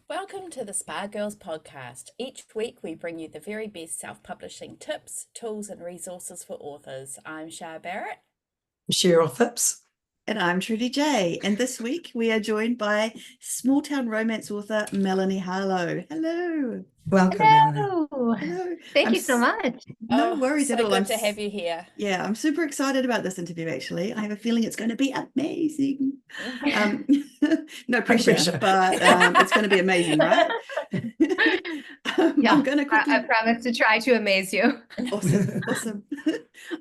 Welcome to the Spa Girls podcast. Each week we bring you the very best self-publishing tips, tools and resources for authors. I'm Shah Barrett. Cheryl Phipps. And I'm Trudy J. And this week we are joined by small town romance author Melanie Harlow. Hello. Welcome, Melanie. Hello. Thank you so much. No worries at all. Good to have you here. Yeah, I'm super excited about this interview, actually. I have a feeling it's going to be amazing. No pressure, but it's going to be amazing, right? Yeah, I'm going to quickly... I promise to try to amaze you. Awesome.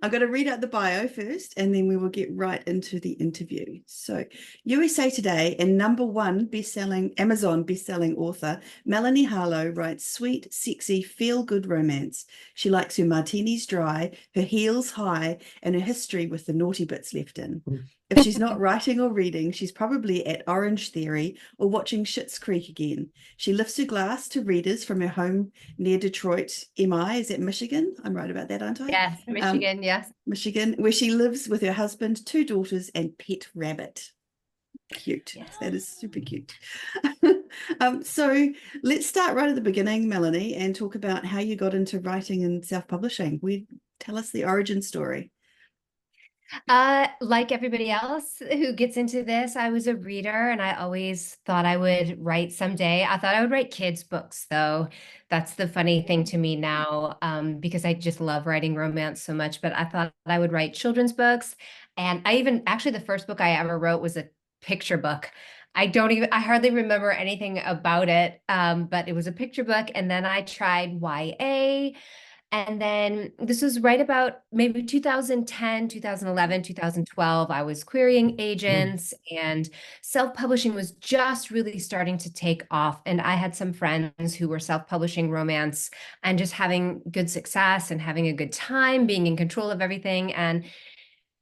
I'm going to read out the bio first, and then we will get right into the interview. So, USA Today and #1 Amazon best-selling author Melanie Harlow writes sweet, sexy, feel-good romance. She likes her martinis dry, her heels high, and her history with the naughty bits left in. If she's not writing or reading, she's probably at Orange Theory or watching Schitt's Creek again. She lifts her glass to readers from her home near Detroit, MI. Is that Michigan? I'm right about that, aren't I? Yes, Michigan, yes. Michigan, where she lives with her husband, 2 daughters, and pet rabbit. Cute. Yeah. That is super cute. So let's start right at the beginning, Melanie, and talk about how you got into writing and self-publishing. Tell us the origin story. Like everybody else who gets into this, I was a reader and I always thought I would write someday. I thought I would write kids' books, though. That's the funny thing to me now, because I just love writing romance so much, but I thought I would write children's books. And actually, the first book I ever wrote was a picture book. I hardly remember anything about it, but it was a picture book. And then I tried YA. And then this was right about maybe 2010, 2011, 2012. I was querying agents and self-publishing was just really starting to take off. And I had some friends who were self-publishing romance and just having good success and having a good time, being in control of everything. And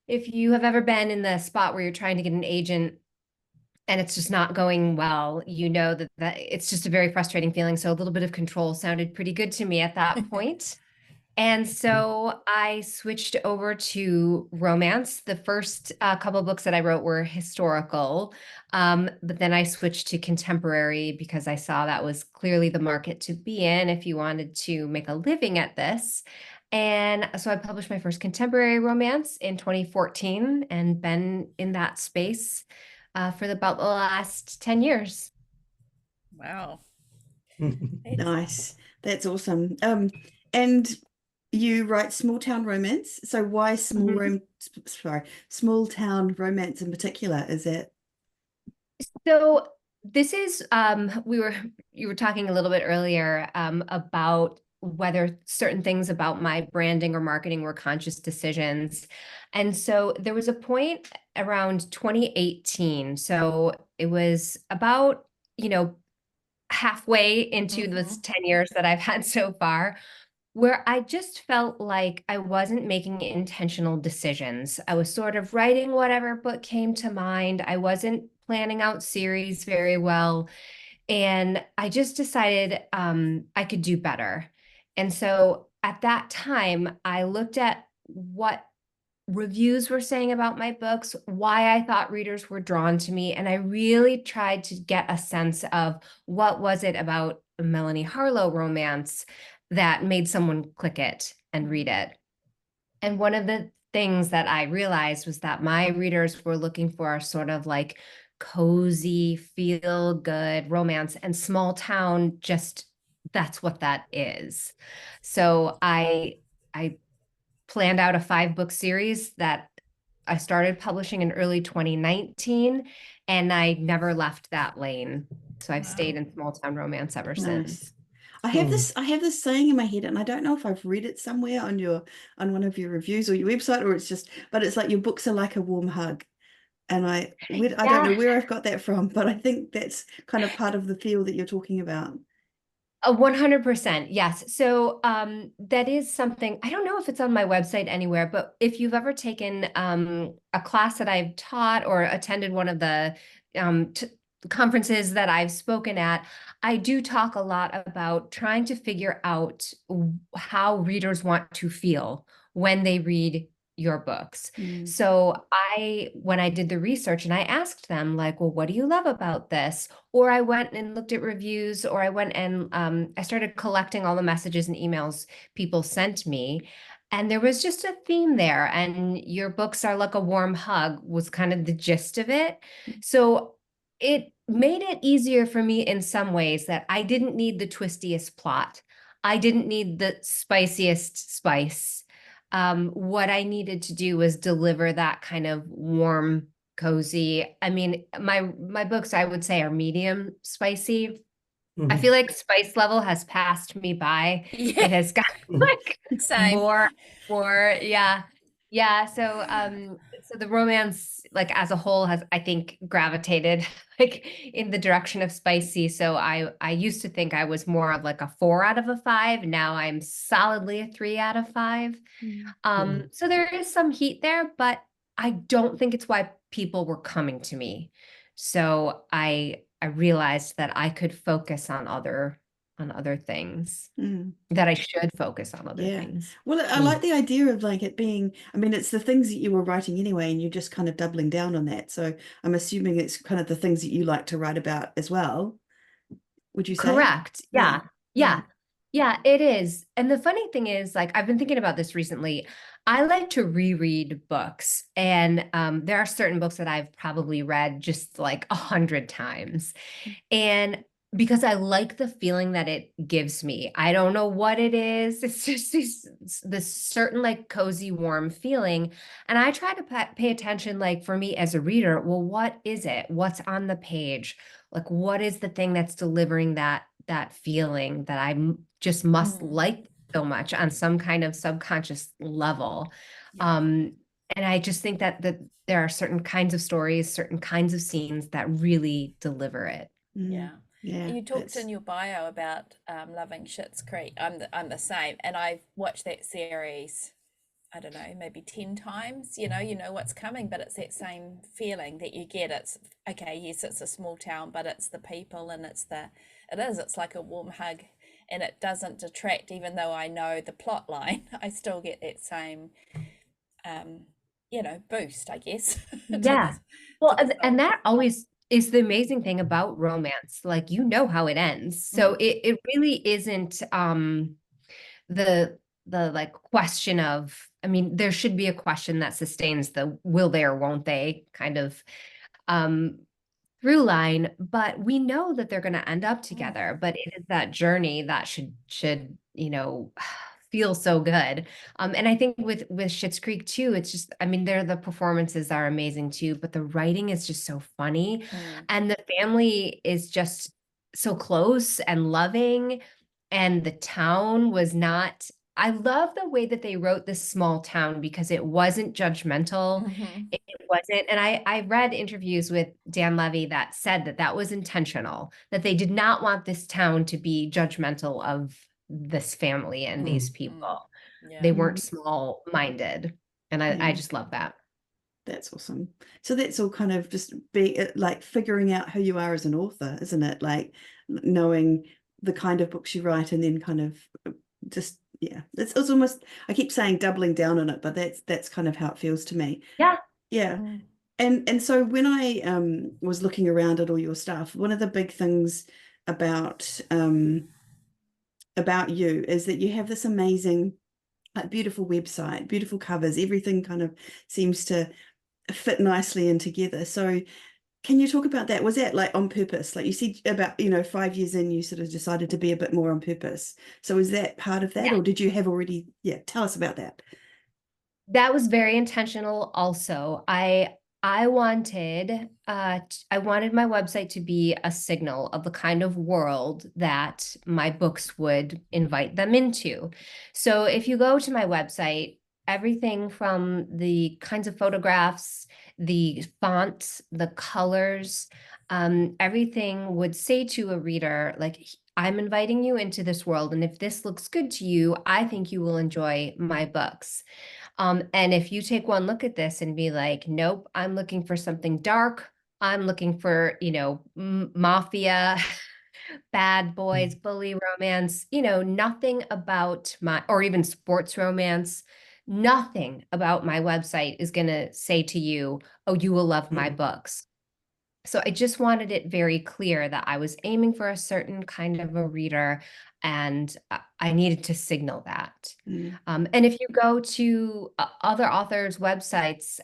if you have ever been in the spot where you're trying to get an agent and it's just not going well, you know that it's just a very frustrating feeling. So a little bit of control sounded pretty good to me at that point. And so I switched over to romance. The first couple of books that I wrote were historical, but then I switched to contemporary because I saw that was clearly the market to be in if you wanted to make a living at this. And so I published my first contemporary romance in 2014 and been in that space for about the last 10 years. Wow. Nice. That's awesome. And you write small town romance. So why small town romance in particular? Is it? So this is you were talking a little bit earlier about whether certain things about my branding or marketing were conscious decisions. And so there was a point around 2018. So it was about, halfway into this 10 years that I've had so far, where I just felt like I wasn't making intentional decisions. I was sort of writing whatever book came to mind. I wasn't planning out series very well. And I just decided I could do better. And so at that time, I looked at what reviews were saying about my books, why I thought readers were drawn to me. And I really tried to get a sense of what was it about a Melanie Harlow romance that made someone click it and read it. And one of the things that I realized was that my readers were looking for sort of like cozy, feel good romance, and small town, just that's what that is. So I planned out a 5-book series that I started publishing in early 2019, and I never left that lane. So I've stayed in small town romance ever since. I have this saying in my head, and I don't know if I've read it somewhere on one of your reviews or your website, or but it's like your books are like a warm hug. And I don't know where I've got that from, but I think that's kind of part of the feel that you're talking about. 100%. Yes. So that is something, I don't know if it's on my website anywhere, but if you've ever taken a class that I've taught or attended one of the conferences that I've spoken at, I do talk a lot about trying to figure out how readers want to feel when they read your books. Mm. So when I did the research and I asked them like, well, what do you love about this? Or I went and looked at reviews, or I went and I started collecting all the messages and emails people sent me. And there was just a theme there. And your books are like a warm hug was kind of the gist of it. So it made it easier for me in some ways that I didn't need the twistiest plot. I didn't need the spiciest spice. What I needed to do was deliver that kind of warm, cozy. I mean, my books, I would say, are medium spicy. I feel like spice level has passed me by. Yeah. It has got like Same. more, yeah. Yeah. So the romance, like as a whole, has, I think, gravitated like in the direction of spicy. So I used to think I was more of like a 4 out of a 5. Now I'm solidly a 3 out of 5. So there is some heat there, but I don't think it's why people were coming to me. So I realized that I could focus on other things, that I should focus on other things. Well, I like the idea of like it being, I mean, it's the things that you were writing anyway, and you're just kind of doubling down on that. So I'm assuming it's kind of the things that you like to write about as well. Would you say? Correct. Yeah. Yeah, it is. And the funny thing is, like, I've been thinking about this recently. I like to reread books, and there are certain books that I've probably read just like 100 times. And because I like the feeling that it gives me. I don't know what it is. It's just this certain like cozy, warm feeling. And I try to pay attention, like for me as a reader, well, what is it? What's on the page? Like, what is the thing that's delivering that feeling that I just must like so much on some kind of subconscious level? And I just think that there are certain kinds of stories, certain kinds of scenes that really deliver it. Yeah. You talked in your bio about loving Schitt's Creek. I'm the same, and I've watched that series, I don't know, maybe 10 times. You know what's coming, but it's that same feeling that you get. It's okay, yes, it's a small town, but it's the people, and it's like a warm hug, and it doesn't detract. Even though I know the plot line, I still get that same boost, I guess. Yeah. Well, and that always is the amazing thing about romance. Like, how it ends. So it really isn't the like question of, I mean, there should be a question that sustains the will they or won't they kind of through line, but we know that they're going to end up together. But it is that journey that should feel so good. And I think with Schitt's Creek too, it's just, I mean, the performances are amazing too, but the writing is just so funny, and the family is just so close and loving, and the town was not. I love the way that they wrote this small town because it wasn't judgmental. It wasn't. And I read interviews with Dan Levy that said that was intentional, that they did not want this town to be judgmental of this family and these people. They weren't small-minded. And I just love that. That's awesome. So that's all kind of just be like figuring out who you are as an author, isn't it? Like knowing the kind of books you write, and then kind of just, it's almost, I keep saying doubling down on it, but that's kind of how it feels to me. Yeah. And so when I was looking around at all your stuff, one of the big things about you is that you have this amazing, like, beautiful website, beautiful covers, everything kind of seems to fit nicely in together. So can you talk about that? Was that like on purpose? Like you said about, 5 years in, you sort of decided to be a bit more on purpose. So is that part of that, or did you have already? Tell us about that. That was very intentional also. I wanted my website to be a signal of the kind of world that my books would invite them into. So if you go to my website, everything from the kinds of photographs, the fonts, the colors, everything would say to a reader, like, I'm inviting you into this world, and if this looks good to you, I think you will enjoy my books. And if you take one look at this and be like, nope, I'm looking for something dark, I'm looking for, mafia, bad boys, bully romance, nothing about or even sports romance, Nothing about my website is going to say to you, oh, you will love my books. So I just wanted it very clear that I was aiming for a certain kind of a reader, and I needed to signal that. And if you go to other authors' websites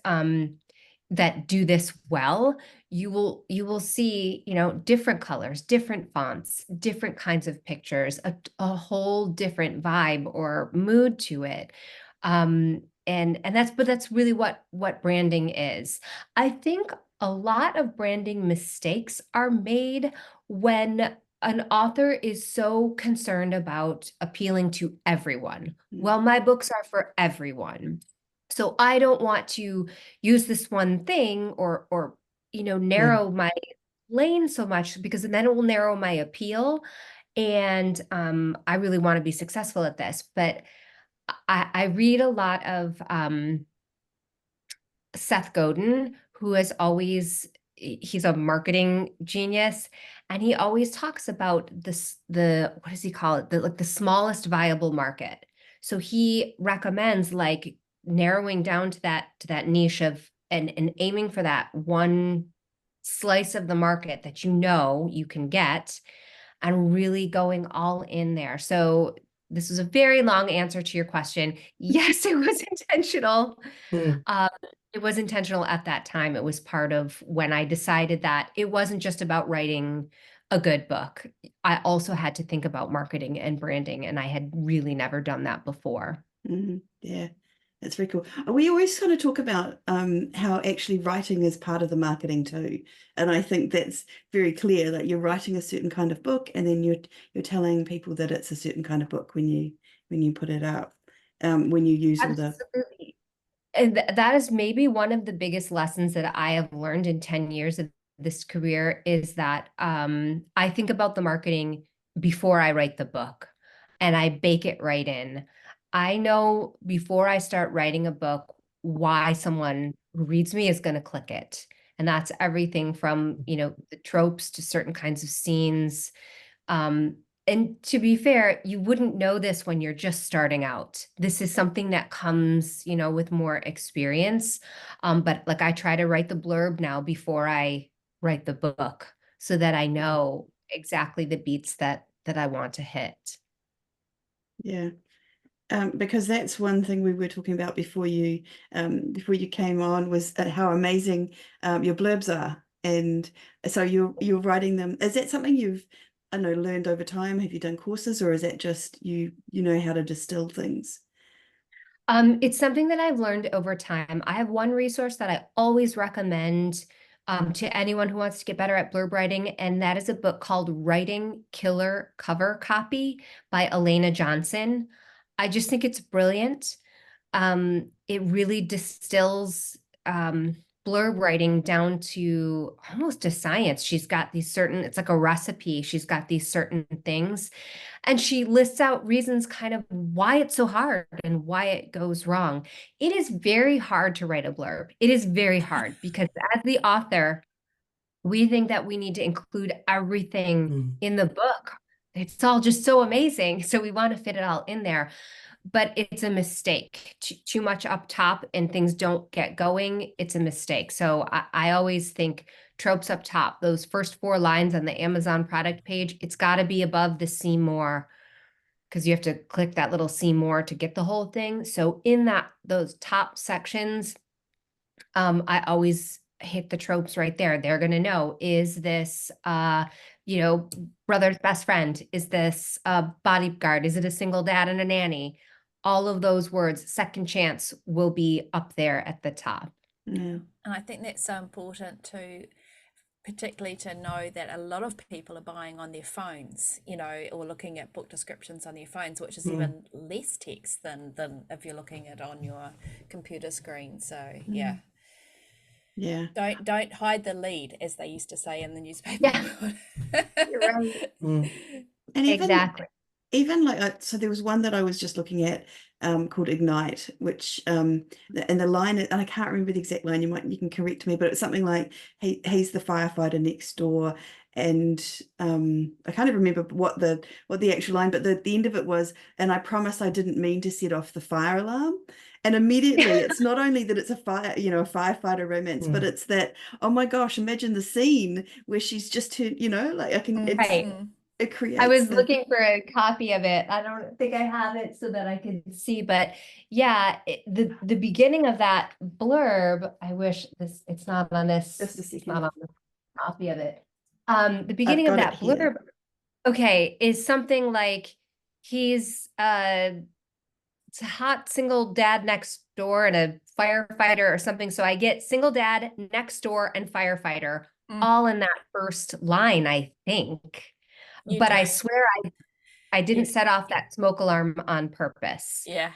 that do this well, you will see, different colors, different fonts, different kinds of pictures, a whole different vibe or mood to it. And that's really what branding is. I think a lot of branding mistakes are made when an author is so concerned about appealing to everyone. Well, my books are for everyone, so I don't want to use this one thing or narrow my lane so much, because then it will narrow my appeal. And I really want to be successful at this. But I read a lot of Seth Godin, who is always, he's a marketing genius, and he always talks about what does he call it? The smallest viable market. So he recommends like narrowing down to that niche of and aiming for that one slice of the market that you can get, and really going all in there. So this was a very long answer to your question. Yes, it was intentional. It was intentional at that time. It was part of when I decided that it wasn't just about writing a good book. I also had to think about marketing and branding, and I had really never done that before. Yeah, that's very cool. We always kind of talk about how actually writing is part of the marketing too, and I think that's very clear that you're writing a certain kind of book, and then you're telling people that it's a certain kind of book when you put it out, when you use all the. Absolutely. And that is maybe one of the biggest lessons that I have learned in 10 years of this career, is that I think about the marketing before I write the book, and I bake it right in. I know before I start writing a book why someone who reads me is going to click it. And that's everything from, the tropes to certain kinds of scenes. And to be fair, you wouldn't know this when you're just starting out. This is something that comes, with more experience. But like, I try to write the blurb now before I write the book, so that I know exactly the beats that I want to hit. Yeah. Because that's one thing we were talking about before you came on, was how amazing your blurbs are. And so you're writing them. Is that something you've, I don't know, learned over time? Have you done courses, or is that just you know how to distill things? It's something that I've learned over time. I have one resource that I always recommend to anyone who wants to get better at blurb writing, and that is a book called Writing Killer Cover Copy by Elana Johnson. I just think it's brilliant. It really distills blurb writing down to almost a science. She's got these certain, it's like a recipe. She's got these certain things, and she lists out reasons kind of why it's so hard and why it goes wrong. It is very hard to write a blurb. It is very hard because as the author, we think that we need to include everything in the book. It's all just so amazing. So we want to fit it all in there. But it's a mistake. Too much up top and things don't get going. It's a mistake. So I always think tropes up top, those first 4 lines on the Amazon product page, it's got to be above the see more, because you have to click that little see more to get the whole thing. So in those top sections, I always hit the tropes right there. They're going to know, is this, brother's best friend? Is this a bodyguard? Is it a single dad and a nanny? All of those words, second chance, will be up there at the top. Yeah. And I think that's so important to, particularly to know that a lot of people are buying on their phones, or looking at book descriptions on their phones, which is even less text than if you're looking at on your computer screen. So yeah. Don't hide the lead, as they used to say in the newspaper. Yeah. You're right. And even, Exactly. even like, so there was one that I was just looking at called Ignite, which and the line, and I can't remember the exact line, you can correct me, but it's something like he's the firefighter next door. And I can't even remember what the actual line, but the end of it was, and I promise I didn't mean to set off the fire alarm. And immediately it's not only that it's a firefighter romance, but it's that, oh my gosh, imagine the scene where she's just, like I can, Right. it creates. I was looking for a copy of it. I don't think I have it so that I could see, but yeah, the beginning of that blurb, I wish it's not on this, Just a it's second. not on the copy of it. The beginning of that blurb, okay, is something like he's it's a hot single dad next door and a firefighter or something. So I get single dad next door and firefighter all in that first line, I think. But I swear I didn't set off that smoke alarm on purpose. Yeah.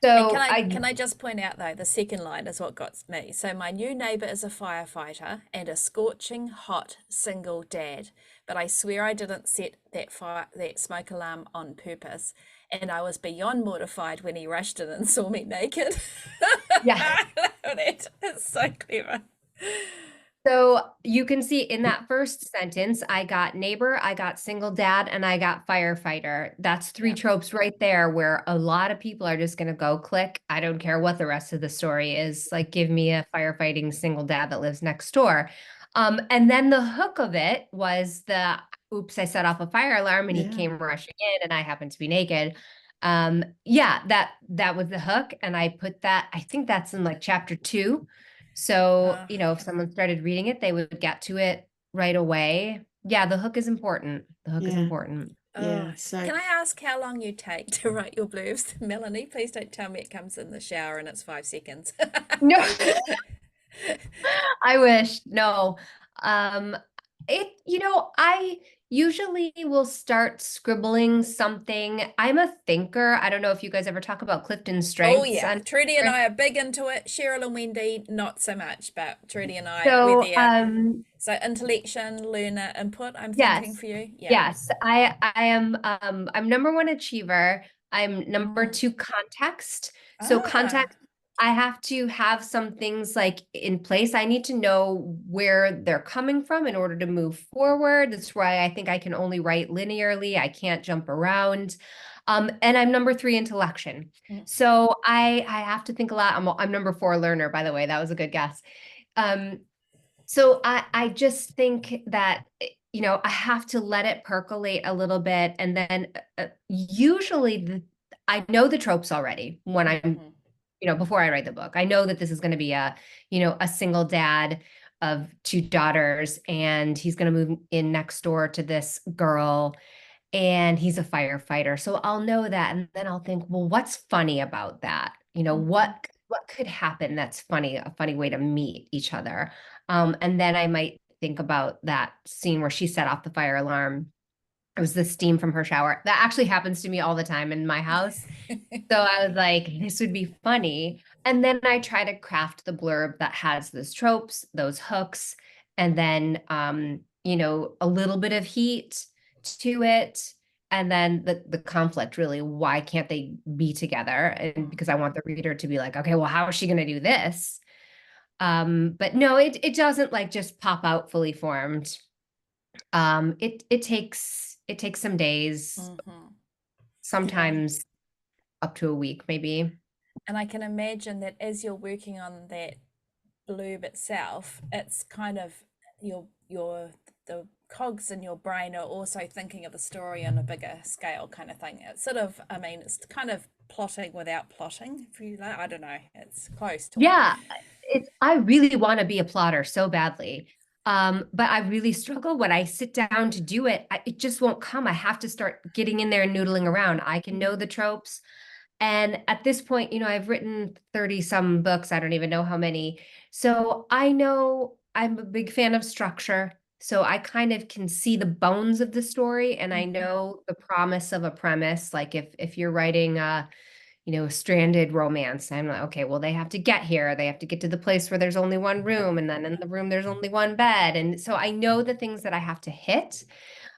So can I just point out though, the second line is what got me. So my new neighbor is a firefighter and a scorching hot single dad, but I swear I didn't set that smoke alarm on purpose, and I was beyond mortified when he rushed in and saw me naked. Yeah. I love it. It's so clever. So you can see in that first sentence, I got neighbor, I got single dad, and I got firefighter. That's three tropes right there where a lot of people are just going to go click. I don't care what the rest of the story is. Like, give me a firefighting single dad that lives next door. And then the hook of it was oops, I set off a fire alarm and he came rushing in and I happened to be naked. That was the hook. And I put that, I think that's in like chapter 2. So, if someone started reading it, they would get to it right away. Yeah, the hook is important. The hook is important. So can I ask how long you take to write your blurbs, Melanie? Please don't tell me it comes in the shower and it's 5 seconds. No, I wish. No. I usually will start scribbling something. I'm a thinker. I don't know if you guys ever talk about Clifton Strengths. Oh yeah, Trudy and I are big into it. Cheryl and Wendy, not so much, but Trudy and I, so, we're there. So intellection, learner, input, I'm thinking for you. Yeah. Yes, I am, I'm number 1 achiever. I'm number 2 context. So context, I have to have some things like in place. I need to know where they're coming from in order to move forward. That's why I think I can only write linearly. I can't jump around. And I'm number 3 intellection. So I have to think a lot. I'm number 4 learner, by the way. That was a good guess. So I just think that, I have to let it percolate a little bit. And then usually I know the tropes already when I'm, before I write the book. I know that this is going to be a single dad of 2 daughters, and he's going to move in next door to this girl, and he's a firefighter. So I'll know that. And then I'll think, well, what's funny about that? What could happen that's funny, a funny way to meet each other. And then I might think about that scene where she set off the fire alarm. It was the steam from her shower. That actually happens to me all the time in my house. So I was like, this would be funny. And then I try to craft the blurb that has those tropes, those hooks, and then, a little bit of heat to it. And then the conflict, really, why can't they be together? And because I want the reader to be like, okay, well, how is she going to do this? But no, it doesn't like just pop out fully formed. It takes some days, sometimes up to a week, maybe. And I can imagine that as you're working on that blurb itself, it's kind of the cogs in your brain are also thinking of the story on a bigger scale kind of thing. It's sort of, it's kind of plotting without plotting, if you like. I don't know, it's close to I really want to be a plotter so badly. But I really struggle when I sit down to do it. It just won't come. I have to start getting in there and noodling around. I can know the tropes. And at this point, I've written 30 some books. I don't even know how many. So I know I'm a big fan of structure. So I kind of can see the bones of the story, and I know the promise of a premise. Like if you're writing a stranded romance, I'm like, okay, well, they have to get here. They have to get to the place where there's only one room, and then in the room, there's only one bed. And so I know the things that I have to hit.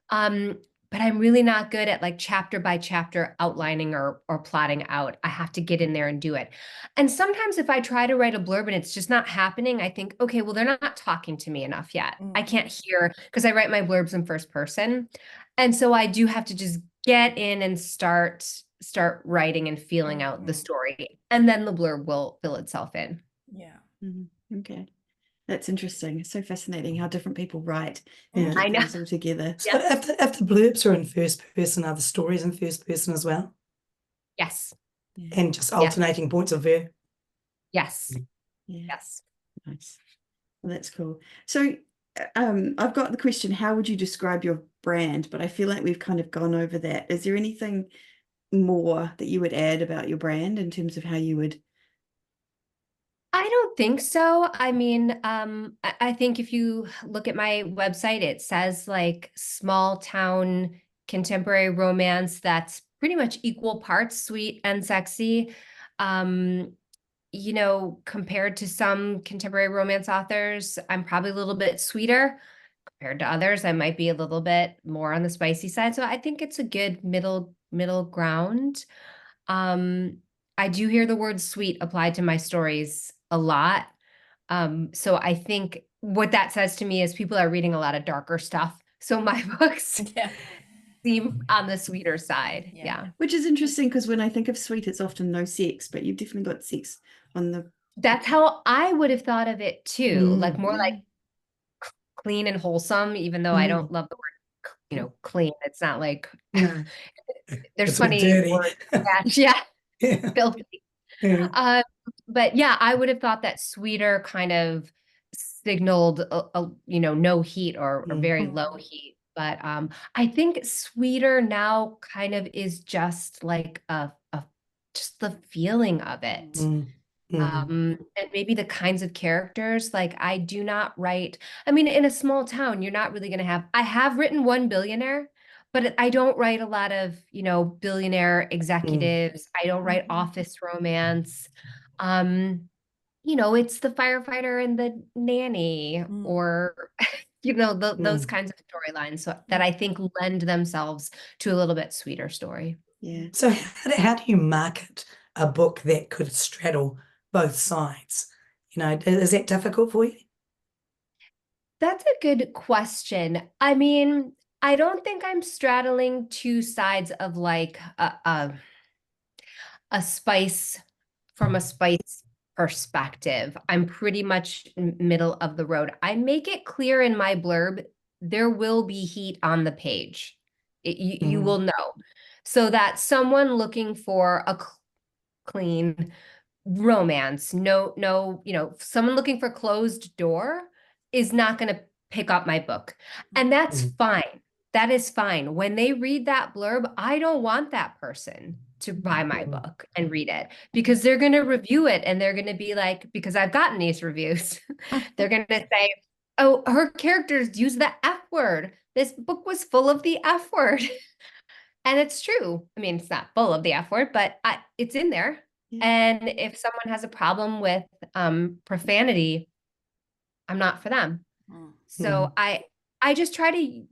But but I'm really not good at like chapter by chapter outlining or plotting out. I have to get in there and do it. And sometimes if I try to write a blurb and it's just not happening, I think, okay, well, they're not talking to me enough yet. I can't hear, because I write my blurbs in first person. And so I do have to just get in and start writing and feeling out the story. And then the blurb will fill itself in. Yeah. Okay. That's interesting. It's so fascinating how different people write Yeah. and I keep know. things all together. So if the blurbs are in first person, are the stories in first person as well? Yes. And just alternating points of view? Yes. Yeah. Yes. Nice. Well, that's cool. So I've got the question, how would you describe your brand? But I feel like we've kind of gone over that. Is there anything more that you would add about your brand in terms of how you would? I don't think so. I mean, I think if you look at my website, it says like small town contemporary romance that's pretty much equal parts sweet and sexy. You know, compared to some contemporary romance authors, I'm probably a little bit sweeter. Compared to others, I might be a little bit more on the spicy side. So I think it's a good middle ground. I do hear the word sweet applied to my stories a lot. So I think what that says to me is people are reading a lot of darker stuff. So my books seem on the sweeter side. Yeah. Which is interesting because when I think of sweet, it's often no sex, but you've definitely got sex on the. That's how I would have thought of it too. Like more like clean and wholesome, even though I don't love the word, clean. It's not like there's it's funny dirty. words. Yeah. Filthy. Yeah. But yeah, I would have thought that sweeter kind of signaled no heat or very low heat. But I think sweeter now kind of is just like just the feeling of it. And maybe the kinds of characters, like I do not write, I mean, in a small town, you're not really going to have, I have written one billionaire, but I don't write a lot of, billionaire executives. I don't write office romance. It's the firefighter and the nanny or, those kinds of storylines that I think lend themselves to a little bit sweeter story. Yeah. So how do you market a book that could straddle both sides? Is that difficult for you? That's a good question. I mean, I don't think I'm straddling two sides of like a spice from a spice perspective. I'm pretty much middle of the road. I make it clear in my blurb, there will be heat on the page. You will know. So that someone looking for a clean romance, no, someone looking for closed door is not going to pick up my book. And that's fine. That is fine. When they read that blurb, I don't want that person to buy my book and read it because they're going to review it and they're going to be like, because I've gotten these reviews, they're going to say, oh, her characters use the F word. This book was full of the F word. And it's true. I mean, it's not full of the F word, but it's in there. And if someone has a problem with profanity, I'm not for them. So I just try to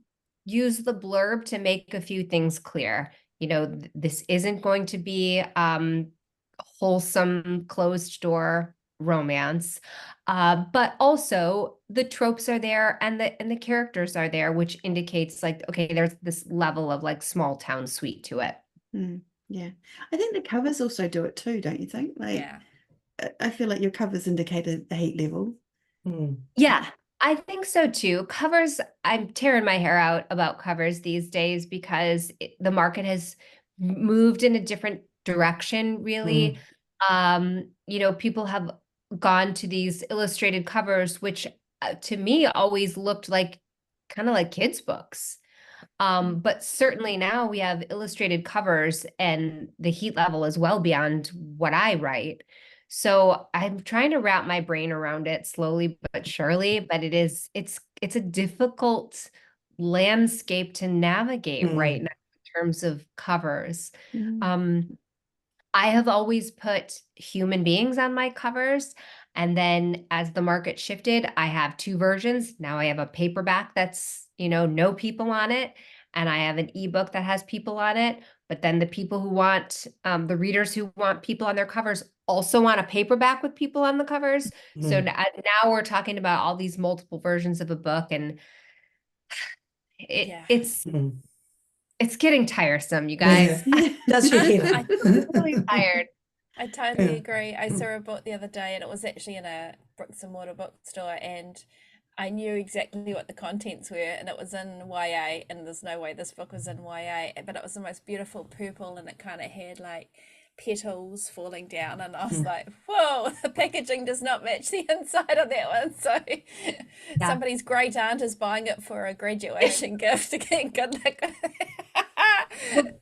use the blurb to make a few things clear. This isn't going to be wholesome closed door romance, but also the tropes are there and the characters are there, which indicates like, okay, there's this level of like small town sweet to it. Yeah, I think the covers also do it too, don't you think? Like, I feel like your covers indicate a heat level. Yeah, I think so too. Covers, I'm tearing my hair out about covers these days because the market has moved in a different direction, really. People have gone to these illustrated covers, which to me always looked like kind of like kids' books. But certainly now we have illustrated covers and the heat level is well beyond what I write. So I'm trying to wrap my brain around it slowly but surely, but it's a difficult landscape to navigate right now in terms of covers. I have always put human beings on my covers. And then as the market shifted, I have two versions. Now I have a paperback that's, no people on it. and I have an ebook that has people on it. But then the people who want, the readers who want people on their covers also want a paperback with people on the covers. So now we're talking about all these multiple versions of a book, and it's getting tiresome, you guys. That's your head. I'm really tired. I totally agree. I saw a book the other day, and it was actually in a bricks and mortar bookstore, and I knew exactly what the contents were, and it was in YA, and there's no way this book was in YA, but it was the most beautiful purple, and it kind of had like petals falling down, and I was like, whoa, the packaging does not match the inside of that one. So somebody's great aunt is buying it for a graduation gift. Again, good luck with it.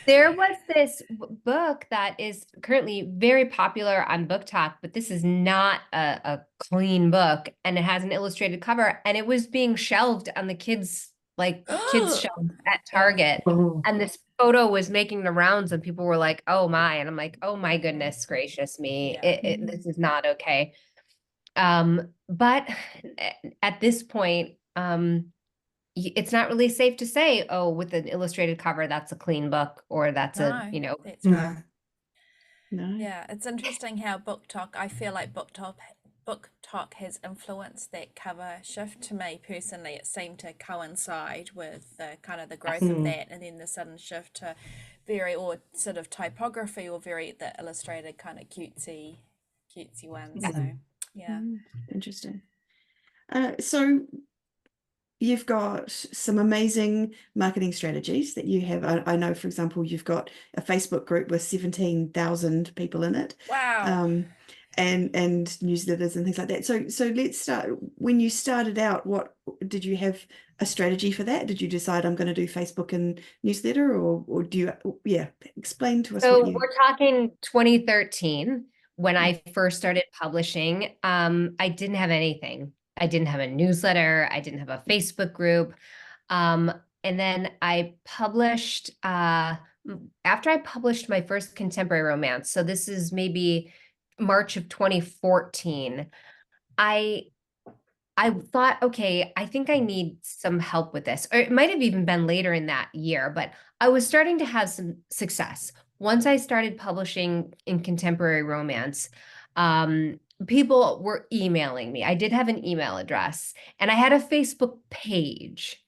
There was this book that is currently very popular on Book Talk, but this is not a clean book, and it has an illustrated cover, and it was being shelved on the kids' shelf at Target. And this photo was making the rounds, and people were like, oh my, and I'm like, oh my goodness gracious me, this is not okay. But at this point, it's not really safe to say, oh, with an illustrated cover, that's a clean book, or that's that's No. Yeah, it's interesting how Book Talk, I feel like Book Talk has influenced that cover shift. To me personally, it seemed to coincide with the kind of the growth of that, and then the sudden shift to or sort of typography, or the illustrated kind of cutesy ones. So Interesting. So you've got some amazing marketing strategies that you have. I know, for example, you've got a Facebook group with 17,000 people in it. Wow. And newsletters and things like that. So let's start. When you started out, what did you have a strategy for that? Did you decide I'm going to do Facebook and newsletter, or do you? Explain to us. So we're talking 2013 when I first started publishing. I didn't have anything. I didn't have a newsletter. I didn't have a Facebook group. And then I published, after I published my first contemporary romance, so this is maybe March of 2014, I thought, okay, I think I need some help with this. Or it might have even been later in that year, but I was starting to have some success. Once I started publishing in contemporary romance, people were emailing me. I did have an email address, and I had a Facebook page,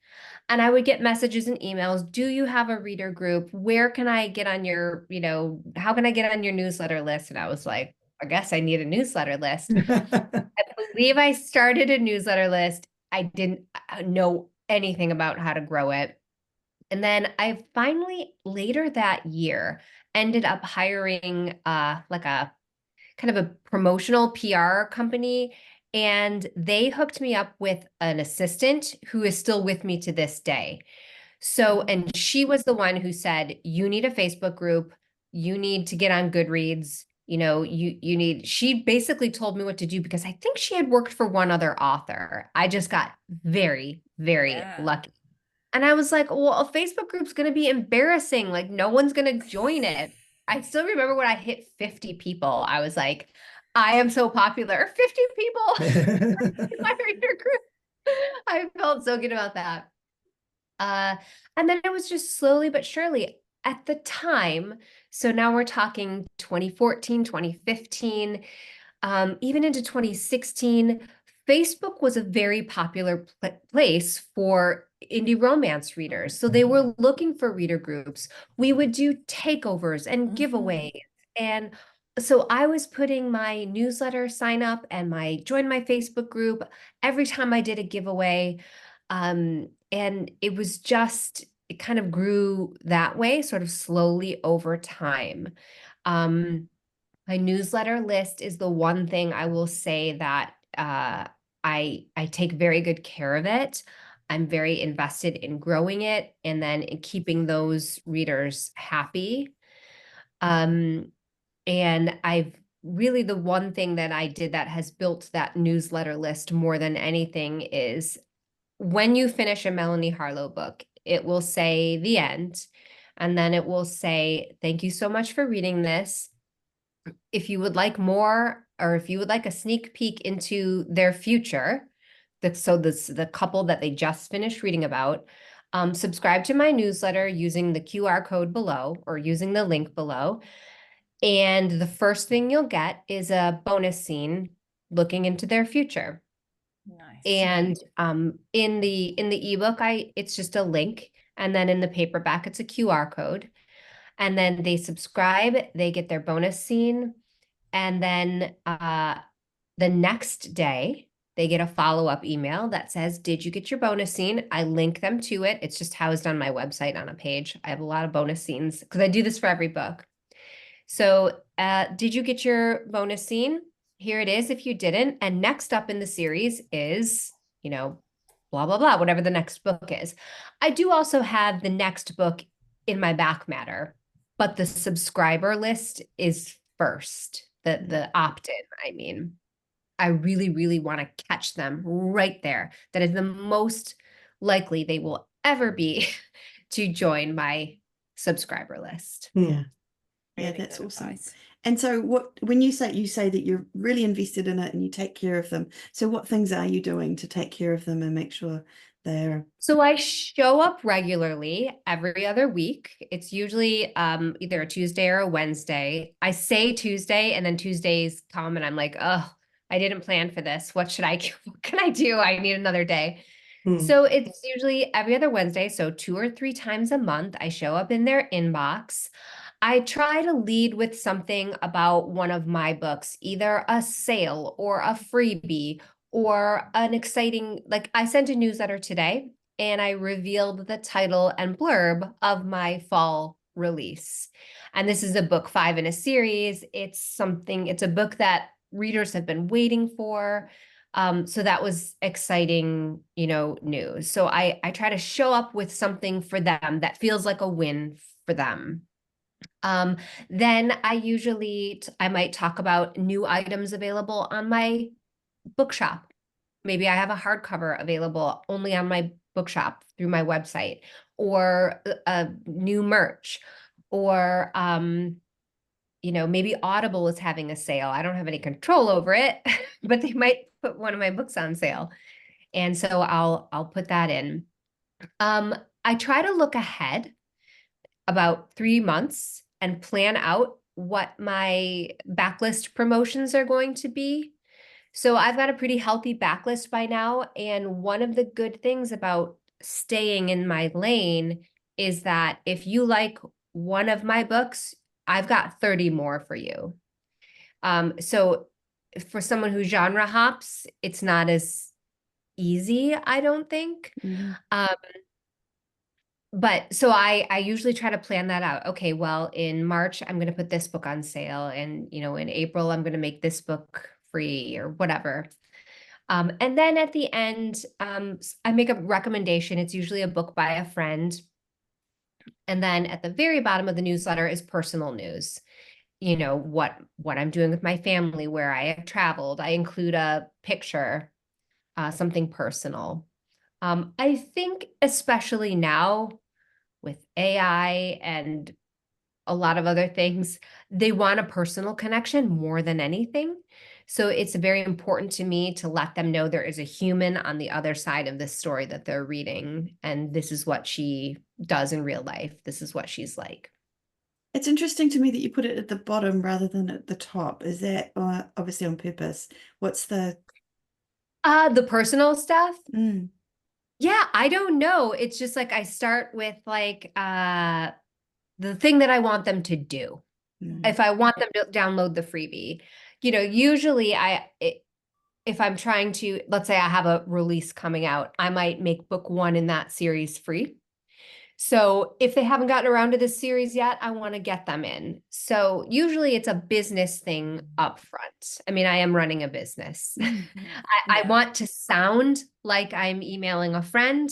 and I would get messages and emails. Do you have a reader group? Where can I get on your, how can I get on your newsletter list? And I was like, I guess I need a newsletter list. I believe I started a newsletter list. I didn't know anything about how to grow it. And then I finally, later that year, ended up hiring like a kind of a promotional PR company, and they hooked me up with an assistant who is still with me to this day. So, and she was the one who said, you need a Facebook group, you need to get on Goodreads, you need, she basically told me what to do, because I think she had worked for one other author. I just got very, very lucky. And I was like, well, a Facebook group's going to be embarrassing. Like, no one's going to join it. I still remember when I hit 50 people, I was like, I am so popular. 50 people in my reader group. I felt so good about that. And then it was just slowly but surely at the time. So now we're talking 2014, 2015, even into 2016, Facebook was a very popular place for indie romance readers. So they were looking for reader groups. We would do takeovers and giveaways. And so I was putting my newsletter sign up and join my Facebook group every time I did a giveaway. And it was just, it kind of grew that way, sort of slowly over time. My newsletter list is the one thing I will say that I take very good care of it. I'm very invested in growing it, and then in keeping those readers happy. And I've really, the one thing that I did that has built that newsletter list more than anything is when you finish a Melanie Harlow book, it will say the end, and then it will say, thank you so much for reading this. If you would like more, or if you would like a sneak peek into their future, the couple that they just finished reading about, Subscribe to my newsletter using the QR code below or using the link below. And the first thing you'll get is a bonus scene looking into their future. Nice. And in the ebook, it's just a link, and then in the paperback, it's a QR code. And then they subscribe, they get their bonus scene, and then the next day they get a follow-up email that says, "Did you get your bonus scene?" I link them to it. It's just housed on my website on a page. I have a lot of bonus scenes because I do this for every book. So, did you get your bonus scene? Here it is if you didn't. And next up in the series is, blah, blah, blah, whatever the next book is. I do also have the next book in my back matter, but the subscriber list is first, the opt-in, I mean. I really, really want to catch them right there. That is the most likely they will ever be to join my subscriber list. Yeah. Yeah, Really that's good awesome. advice. And so when you say that you're really invested in it and you take care of them, so what things are you doing to take care of them and make sure they're... So I show up regularly every other week. It's usually either a Tuesday or a Wednesday. I say Tuesday, and then Tuesdays come and I'm like, oh, I didn't plan for this. What can I do? I need another day. So it's usually every other Wednesday. So 2 or 3 times a month, I show up in their inbox. I try to lead with something about one of my books, either a sale or a freebie or an exciting, like I sent a newsletter today and I revealed the title and blurb of my fall release. And this is a book 5 in a series. It's a book that readers have been waiting for. So that was exciting, news. So I try to show up with something for them that feels like a win for them. Then I might talk about new items available on my bookshop. Maybe I have a hardcover available only on my bookshop through my website, or a new merch, or maybe Audible is having a sale. I don't have any control over it, but they might put one of my books on sale. And so I'll put that in. I try to look ahead about 3 months and plan out what my backlist promotions are going to be. So I've got a pretty healthy backlist by now. And one of the good things about staying in my lane is that if you like one of my books, I've got 30 more for you. So for someone who genre hops, it's not as easy, I don't think. But so I usually try to plan that out. Okay, well, in March, I'm going to put this book on sale. And, in April, I'm going to make this book free or whatever. And then at the end, I make a recommendation. It's usually a book by a friend. And then at the very bottom of the newsletter is personal news. What I'm doing with my family, where I have traveled. I include a picture, something personal. I think especially now with AI and a lot of other things, they want a personal connection more than anything. So it's very important to me to let them know there is a human on the other side of this story that they're reading. And this is what she does in real life. This is what she's like. It's interesting to me that you put it at the bottom rather than at the top. Is that obviously on purpose? What's the personal stuff? Yeah, I don't know. It's just like I start with like the thing that I want them to do. If I want them to download the freebie, usually if I'm trying to, let's say I have a release coming out, I might make book 1 in that series free. So if they haven't gotten around to this series yet, I want to get them in. So usually it's a business thing up front. I mean, I am running a business. I want to sound like I'm emailing a friend,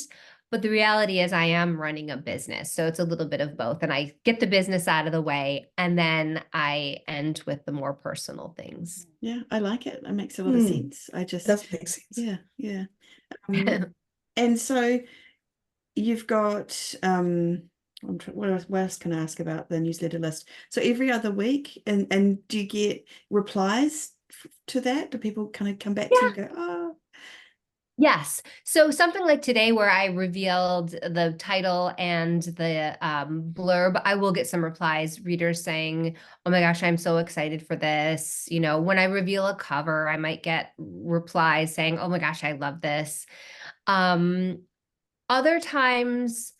but the reality is I am running a business. So it's a little bit of both. And I get the business out of the way, and then I end with the more personal things. Yeah, I like it. It makes a lot of sense. Does make sense. Yeah. And so you've got what else can I ask about the newsletter list? So every other week, and do you get replies to that? Do people kind of come back to you and go, oh? Yes. So something like today where I revealed the title and the blurb, I will get some replies, readers saying, oh my gosh, I'm so excited for this. You know, when I reveal a cover, I might get replies saying, oh my gosh, I love this. Other times,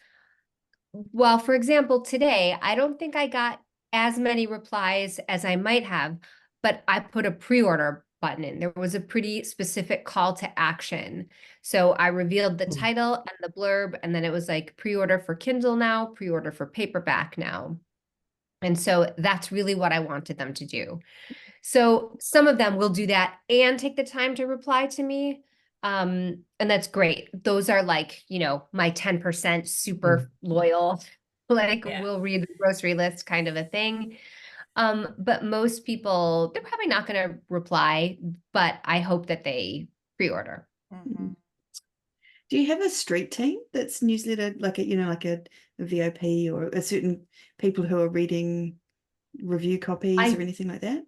well, for example, today, I don't think I got as many replies as I might have, but I put a pre-order button in. There was a pretty specific call to action. So I revealed the title and the blurb, and then it was like pre-order for Kindle now, pre-order for paperback now. And so that's really what I wanted them to do. So some of them will do that and take the time to reply to me. And that's great. Those are like, you know, my 10% super loyal, like will read the grocery list kind of a thing. But most people, they're probably not going to reply, but I hope that they pre-order. Do you have a street team that's newsletter, like a, you know, like a VOP or a certain people who are reading review copies or anything like that?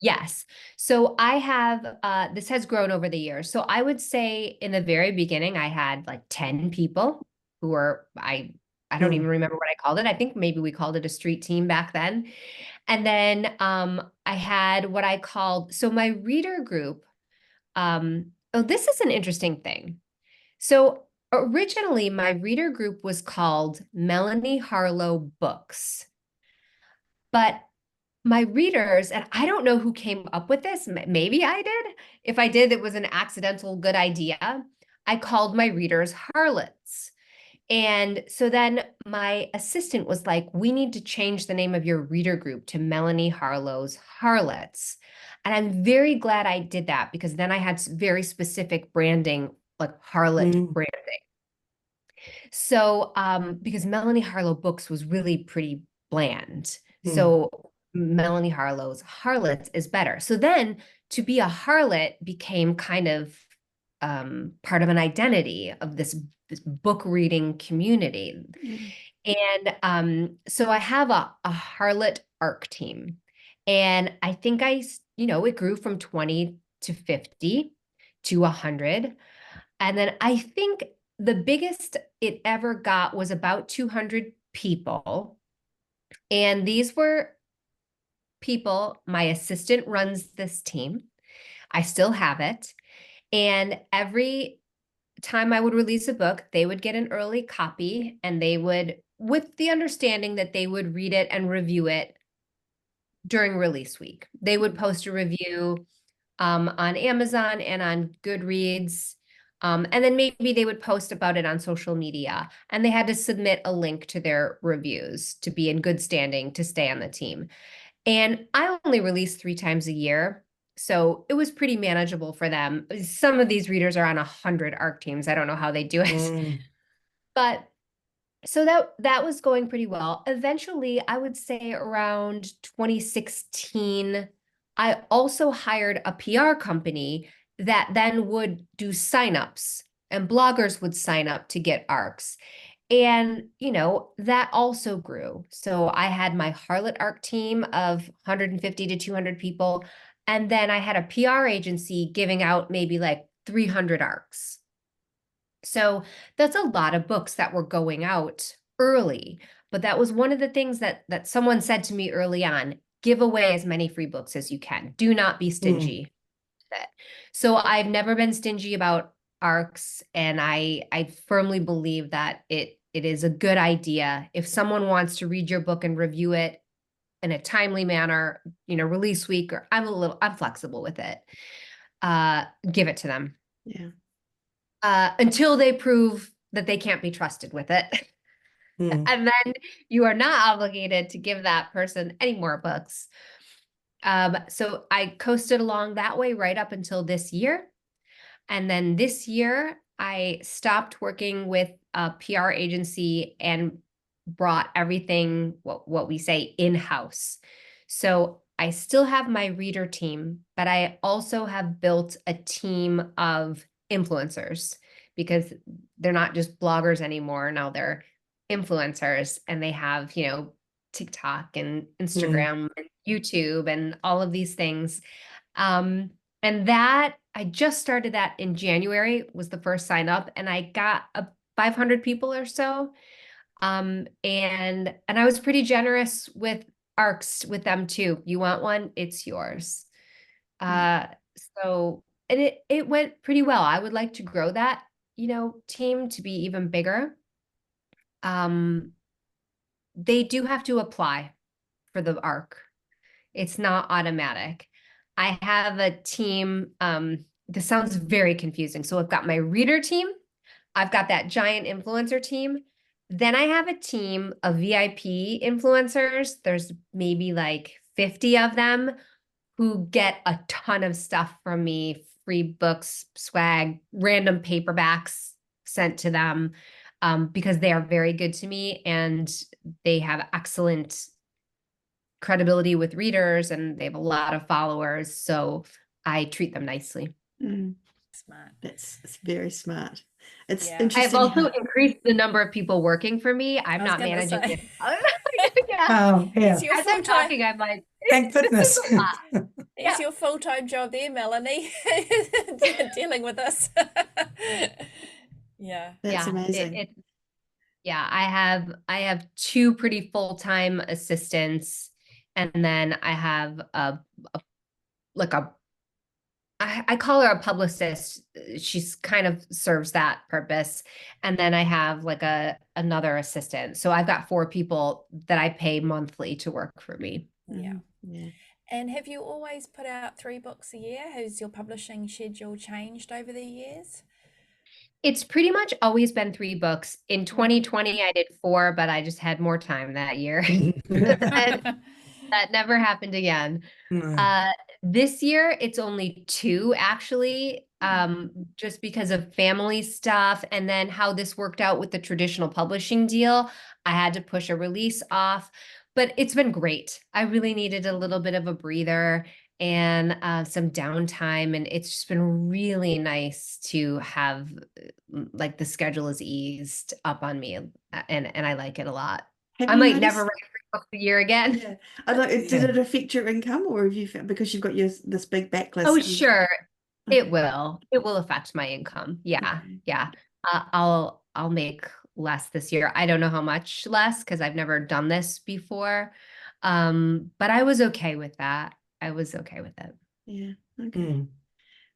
Yes. So I have, this has grown over the years. So I would say in the very beginning, I had like 10 people who were, I don't even remember what I called it. I think maybe we called it a street team back then. And then I had what I called, so my reader group, oh, this is an interesting thing. So originally my reader group was called Melanie Harlow Books. But my readers, and I don't know who came up with this, maybe I did. If I did, it was an accidental good idea. I called my readers harlots. And so then my assistant was like, we need to change the name of your reader group to Melanie Harlow's Harlots. And I'm very glad I did that because then I had very specific branding, like harlot branding. So because Melanie Harlow Books was really pretty bland. So Melanie Harlow's Harlots is better. So then to be a harlot became kind of part of an identity of this book reading community. And so I have a harlot ARC team. And I think it grew from 20 to 50 to 100. And then I think the biggest it ever got was about 200 people. And these were people, my assistant runs this team. I still have it. And every time I would release a book, they would get an early copy and they would, with the understanding that they would read it and review it during release week. They would post a review on Amazon and on Goodreads. And then maybe they would post about it on social media, and they had to submit a link to their reviews to be in good standing to stay on the team. And I only release 3 times a year, so it was pretty manageable for them. Some of these readers are on 100 ARC teams. I don't know how they do it. But so that was going pretty well. Eventually, I would say around 2016, I also hired a PR company that then would do signups, and bloggers would sign up to get ARCs. And, that also grew. So I had my Harlot ARC team of 150 to 200 people. And then I had a PR agency giving out maybe like 300 ARCs. So that's a lot of books that were going out early. But that was one of the things that someone said to me early on: give away as many free books as you can. Do not be stingy with it. So I've never been stingy about ARCs, and I firmly believe that it is a good idea. If someone wants to read your book and review it in a timely manner, release week, or I'm flexible with it. Give it to them. Yeah. Until they prove that they can't be trusted with it. And then you are not obligated to give that person any more books. So I coasted along that way right up until this year. And then this year, I stopped working with a PR agency and brought everything, what we say, in-house. So I still have my reader team, but I also have built a team of influencers, because they're not just bloggers anymore. Now they're influencers, and they have, TikTok and Instagram and YouTube and all of these things. And that I just started that in January, was the first sign up, and I got 500 people or so. And I was pretty generous with ARCs with them too. You want one? It's yours. So, and it went pretty well. I would like to grow that, team to be even bigger. They do have to apply for the ARC. It's not automatic. I have a team. This sounds very confusing. So I've got my reader team. I've got that giant influencer team. Then I have a team of VIP influencers. There's maybe like 50 of them who get a ton of stuff from me, free books, swag, random paperbacks sent to them, because they are very good to me and they have excellent credibility with readers and they have a lot of followers. So I treat them nicely. Smart. It's very smart. It's Yeah. interesting. I've also increased the number of people working for me. I'm not managing it. Yeah. It's your As I'm talking, I'm like, Thank goodness. It's your full-time job there, Melanie, dealing with us. Yeah. That's amazing. I have 2 pretty full-time assistants, and then I have I call her a publicist. She's kind of serves that purpose. And then I have like another assistant. So I've got 4 people that I pay monthly to work for me. Yeah. Yeah. And have you always put out 3 books a year? Has your publishing schedule changed over the years? It's pretty much always been 3 books. In 2020, I did 4, but I just had more time that year. That never happened again. This year, it's only 2, actually, just because of family stuff. And then how this worked out with the traditional publishing deal, I had to push a release off. But it's been great. I really needed a little bit of a breather and some downtime. And it's just been really nice to have, like, the schedule is eased up on me. And I like it a lot. I might never write 3 books a year again. Yeah. I like. Did it affect your income, or have you found, because you've got this big backlist? Oh, sure. It will. It will affect my income. Yeah. Okay. Yeah. I'll make less this year. I don't know how much less because I've never done this before. But I was okay with that. I was okay with it. Yeah. Okay.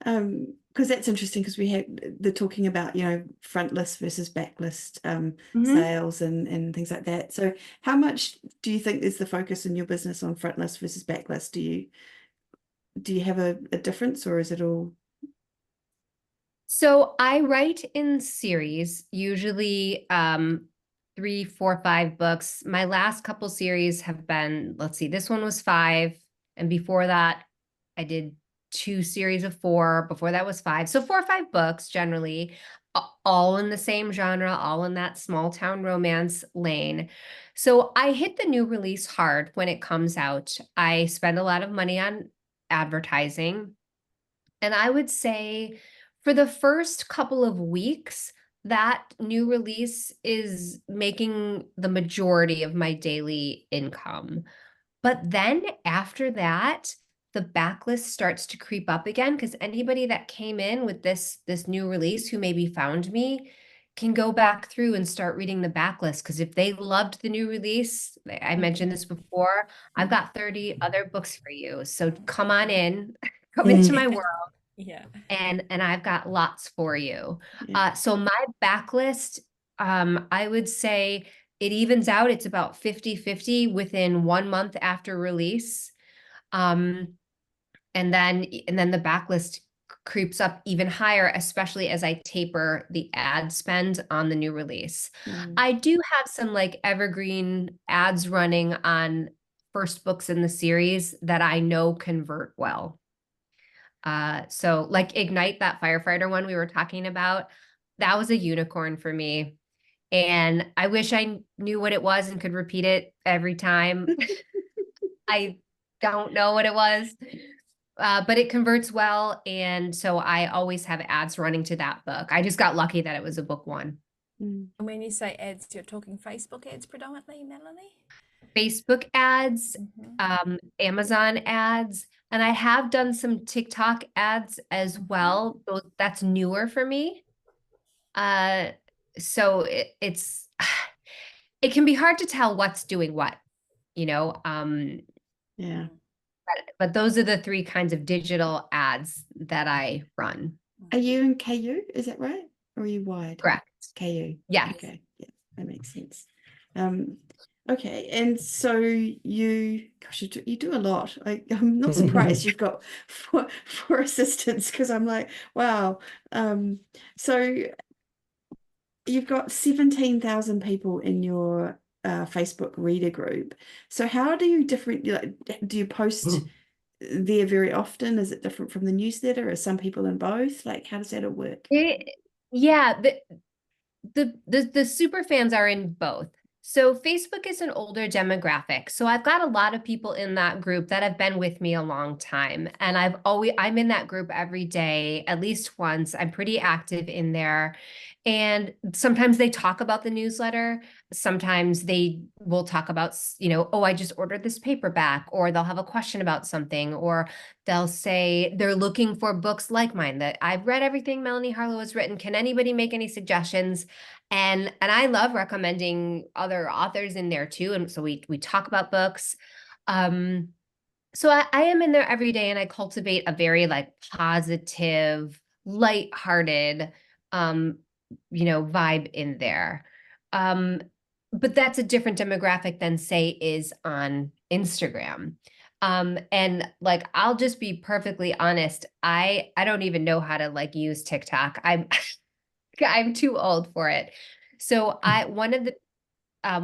Because that's interesting, because we had the talking about, front list versus backlist sales and things like that. So how much do you think is the focus in your business on front list versus backlist? Do you have a difference, or is it all? So I write in series, usually 3, 4, 5 books. My last couple series have been, let's see, this one was 5. And before that, I did 2 series of 4. Before that was 5. So 4 or 5 books generally, all in the same genre, all in that small town romance lane. So I hit the new release hard when it comes out. I spend a lot of money on advertising. And I would say for the first couple of weeks, that new release is making the majority of my daily income. But then after that, the backlist starts to creep up again, because anybody that came in with this new release who maybe found me can go back through and start reading the backlist. Because if they loved the new release, I mentioned this before, I've got 30 other books for you. So come on in, come into my world. Yeah. And I've got lots for you. So my backlist, I would say it evens out. It's about 50-50 within 1 month after release. And then the backlist creeps up even higher, especially as I taper the ad spend on the new release. I do have some like evergreen ads running on first books in the series that I know convert well. So like Ignite, that firefighter one we were talking about, that was a unicorn for me. And I wish I knew what it was and could repeat it every time. I don't know what it was, but it converts well. And so I always have ads running to that book. I just got lucky that it was a book 1. And when you say ads, you're talking Facebook ads predominantly, Melanie? Facebook ads, Amazon ads, and I have done some TikTok ads as well. That's newer for me. So it's it can be hard to tell what's doing what, you know. Yeah. But those are the three kinds of digital ads that I run. Are you in KU? Is that right? Or are you wide? Correct. KU. Yes. Okay. Yeah, that makes sense. Okay. And so you do a lot. I'm not surprised you've got four assistants, because I'm like, wow. So you've got 17,000 people in your Facebook reader group. So how do you do you post there very often? Is it different from the newsletter? Are some people in both? Like, how does that all work? Yeah, the super fans are in both. So Facebook is an older demographic. So I've got a lot of people in that group that have been with me a long time. And I'm in that group every day, at least once. I'm pretty active in there. And sometimes they talk about the newsletter. Sometimes they will talk about, oh, I just ordered this paperback, or they'll have a question about something, or they'll say they're looking for books like mine, that I've read everything Melanie Harlow has written. Can anybody make any suggestions? And I love recommending other authors in there too. And so we talk about books. So I am in there every day, and I cultivate a very positive, lighthearted, vibe in there. But that's a different demographic than, say, is on Instagram. And I'll just be perfectly honest. I don't even know how to use TikTok. I'm too old for it. So one of the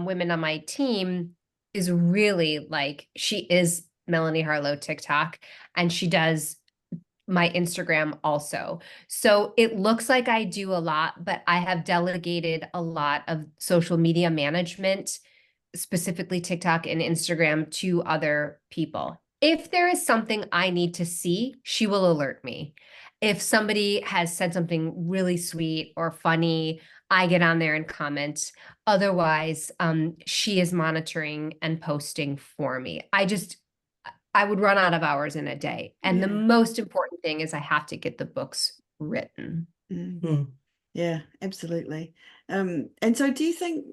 women on my team is really she is Melanie Harlow TikTok, and she does my Instagram also. So it looks like I do a lot, but I have delegated a lot of social media management, specifically TikTok and Instagram, to other people. If there is something I need to see, she will alert me. If somebody has said something really sweet or funny, I get on there and comment. Otherwise, she is monitoring and posting for me. I would run out of hours in a day. And the most important thing is I have to get the books written. Yeah, absolutely. And so do you think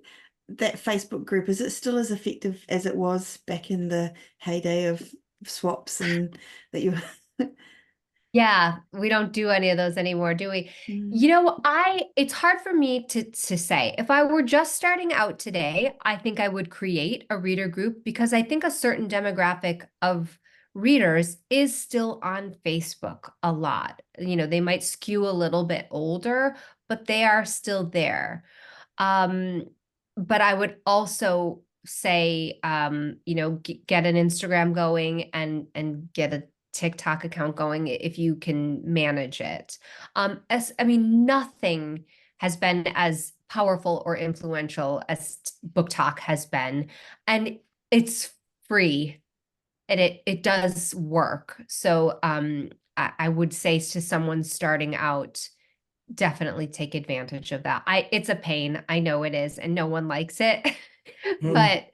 that Facebook group, is it still as effective as it was back in the heyday of swaps and that you... Yeah, we don't do any of those anymore, do we? It's hard for me to say. If I were just starting out today, I think I would create a reader group, because I think a certain demographic of readers is still on Facebook a lot. They might skew a little bit older, but they are still there. But I would also say, get an Instagram going and get a TikTok account going if you can manage it. Nothing has been as powerful or influential as Book Talk has been, and it's free, and it does work. So I would say to someone starting out, definitely take advantage of that. It's a pain, I know it is, and no one likes it, but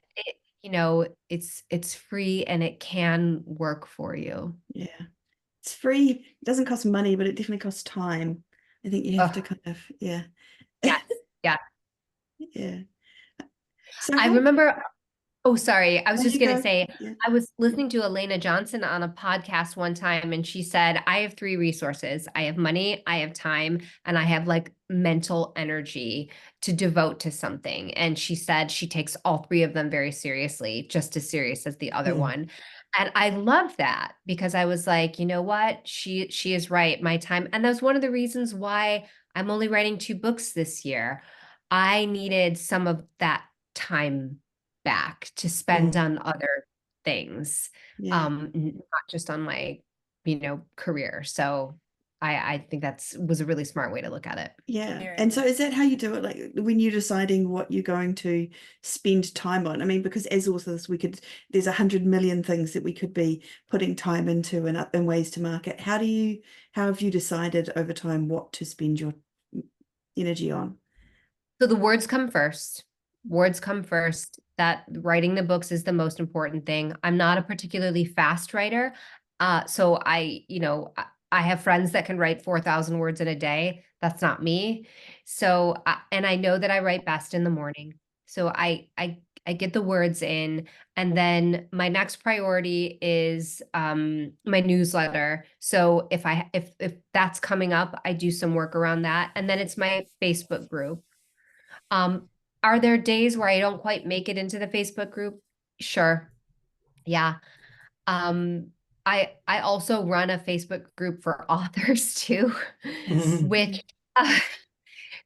it's free and it can work for you. Yeah, it's free. It doesn't cost money, but it definitely costs time. I think you have to kind of, yeah. Yes, yeah. Yeah. So I remember, oh, sorry. I was just going to say, yeah. I was listening to Elana Johnson on a podcast one time, and she said, I have three resources. I have money, I have time, and I have mental energy to devote to something. And she said she takes all three of them very seriously, just as serious as the other one. And I love that, because I was like, you know what? She is right. My time. And that's one of the reasons why I'm only writing 2 books this year. I needed some of that time back to spend on other things, not just on my, career. So I think was a really smart way to look at it. Yeah. Very And so nice. is that how you do it? When you're deciding what you're going to spend time on? Because as authors, there's 100 million things that we could be putting time into and ways to market. How have you decided over time what to spend your energy on? So the words come first. words come first, that writing the books is the most important thing. I'm not a particularly fast writer. So I have friends that can write 4,000 words in a day. That's not me. So, and I know that I write best in the morning. So I get the words in, and then my next priority is my newsletter. So if that's coming up, I do some work around that, and then it's my Facebook group. Are there days where I don't quite make it into the Facebook group? Sure. Yeah. Um, I also run a Facebook group for authors too, which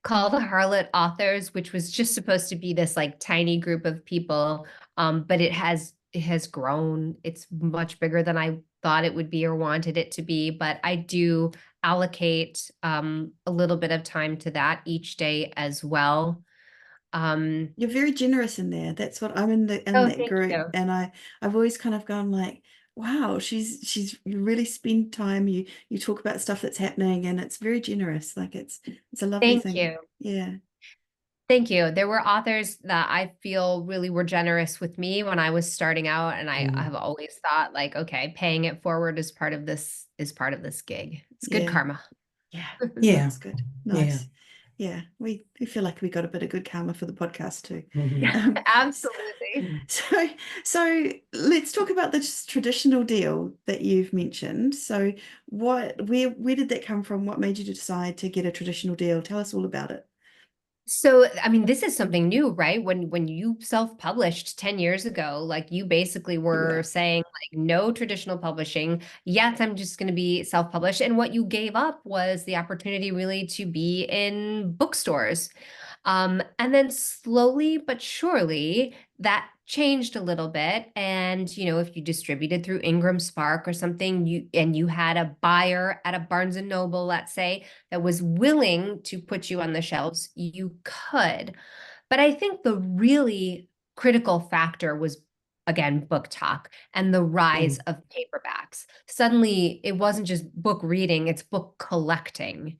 called Harlow Authors, which was just supposed to be this like tiny group of people. But it has grown. It's much bigger than I thought it would be or wanted it to be. But I do allocate a little bit of time to that each day as well. You're very generous in there. That's what I'm in that Thank group, you. and I've always kind of gone like, wow, she's you really spend time. You talk about stuff that's happening, and it's very generous. Like it's a lovely Thank thing. you. Yeah. Thank you. There were authors that I feel really were generous with me when I was starting out, and I have always thought like, okay, paying it forward is part of this gig. It's good karma. Yeah. Yeah. That's good. Nice. Yeah. We feel like we got a bit of good karma for the podcast too. Absolutely. So let's talk about this traditional deal that you've mentioned. So where did that come from? What made you decide to get a traditional deal? Tell us all about it. So, I mean, this is something new, right? When you self-published 10 years ago, like you basically were saying like no traditional publishing. Yes, I'm just going to be self-published. And what you gave up was the opportunity really to be in bookstores. And then slowly but surely that changed a little bit. And, if you distributed through Ingram Spark or something, you had a buyer at a Barnes and Noble, let's say, that was willing to put you on the shelves, you could. But I think the really critical factor was, again, book talk and the rise of paperbacks. Suddenly, it wasn't just book reading, it's book collecting.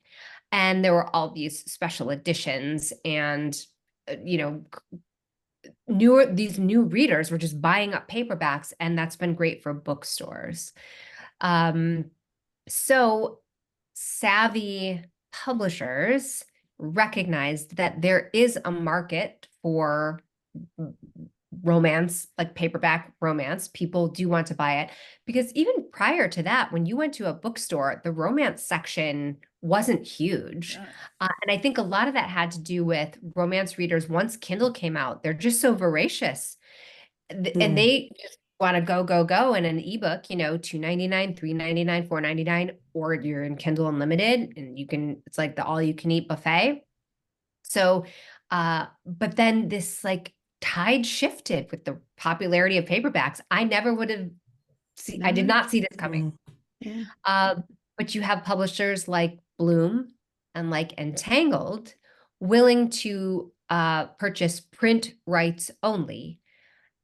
And there were all these special editions, and these new readers were just buying up paperbacks, and that's been great for bookstores. So savvy publishers recognized that there is a market for romance, like paperback romance. People do want to buy it, because even prior to that, when you went to a bookstore, the romance section wasn't huge. And I think a lot of that had to do with romance readers. Once Kindle came out, they're just so voracious, and they just want to go in an ebook, $2.99, $3.99, $4.99, or you're in Kindle Unlimited, and it's like the all-you-can-eat buffet. So, but then this like tide shifted with the popularity of paperbacks. I never would have seen, I did not see this coming. But you have publishers like Bloom and like Entangled willing to purchase print rights only,